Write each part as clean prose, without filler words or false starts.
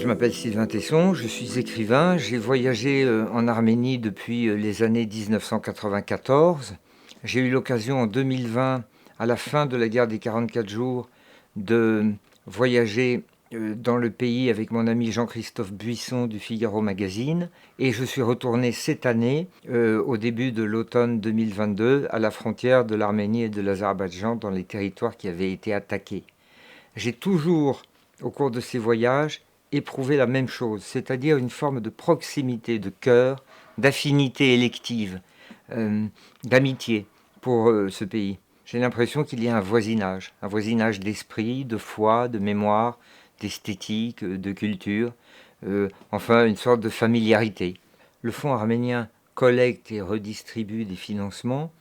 Je m'appelle Sylvain Tesson, je suis écrivain. J'ai voyagé en Arménie depuis les années 1994. J'ai eu l'occasion en 2020, à la fin de la guerre des 44 jours, de voyager dans le pays avec mon ami Jean-Christophe Buisson du Figaro Magazine. Et je suis retourné cette année, au début de l'automne 2022, à la frontière de l'Arménie et de l'Azerbaïdjan, dans les territoires qui avaient été attaqués. J'ai toujours, au cours de ces voyages, éprouvé la même chose, c'est-à-dire une forme de proximité, de cœur, d'affinité élective, d'amitié pour ce pays. J'ai l'impression qu'il y a un voisinage d'esprit, de foi, de mémoire, d'esthétique, de culture, enfin une sorte de familiarité. Le Fonds arménien collecte et redistribue des financements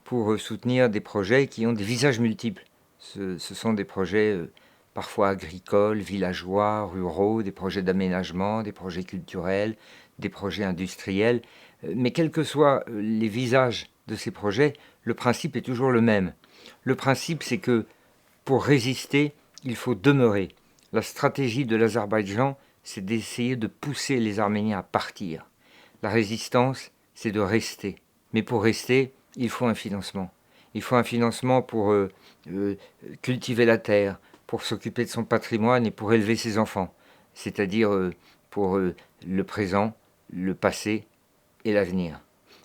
pour soutenir des projets qui ont des visages multiples. Ce sont des projets parfois agricoles, villageois, ruraux, des projets d'aménagement, des projets culturels, des projets industriels. Mais quels que soient les visages de ces projets, le principe est toujours le même. Le principe, c'est que pour résister, il faut demeurer. La stratégie de l'Azerbaïdjan, c'est d'essayer de pousser les Arméniens à partir. La résistance, c'est de rester. Mais pour rester, il faut un financement. Il faut un financement pour cultiver la terre, pour s'occuper de son patrimoine et pour élever ses enfants. C'est-à-dire pour le présent, le passé et l'avenir.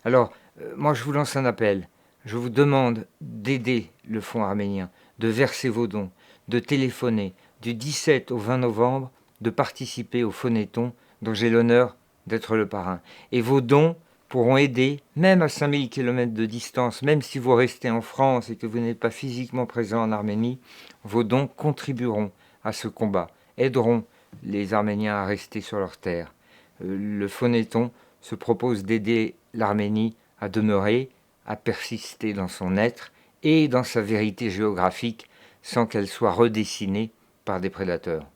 Alors, moi je vous lance un appel. Je vous demande d'aider le Fonds arménien, de verser vos dons, de téléphoner du 17 au 20 novembre, de participer au Phonéton dont j'ai l'honneur d'être le parrain. Et vos dons pourront aider, même à 5000 km de distance, même si vous restez en France et que vous n'êtes pas physiquement présent en Arménie, vos dons contribueront à ce combat, aideront les Arméniens à rester sur leur terre. Le Phonéton se propose d'aider l'Arménie à demeurer, à persister dans son être et dans sa vérité géographique sans qu'elle soit redessinée par des prédateurs.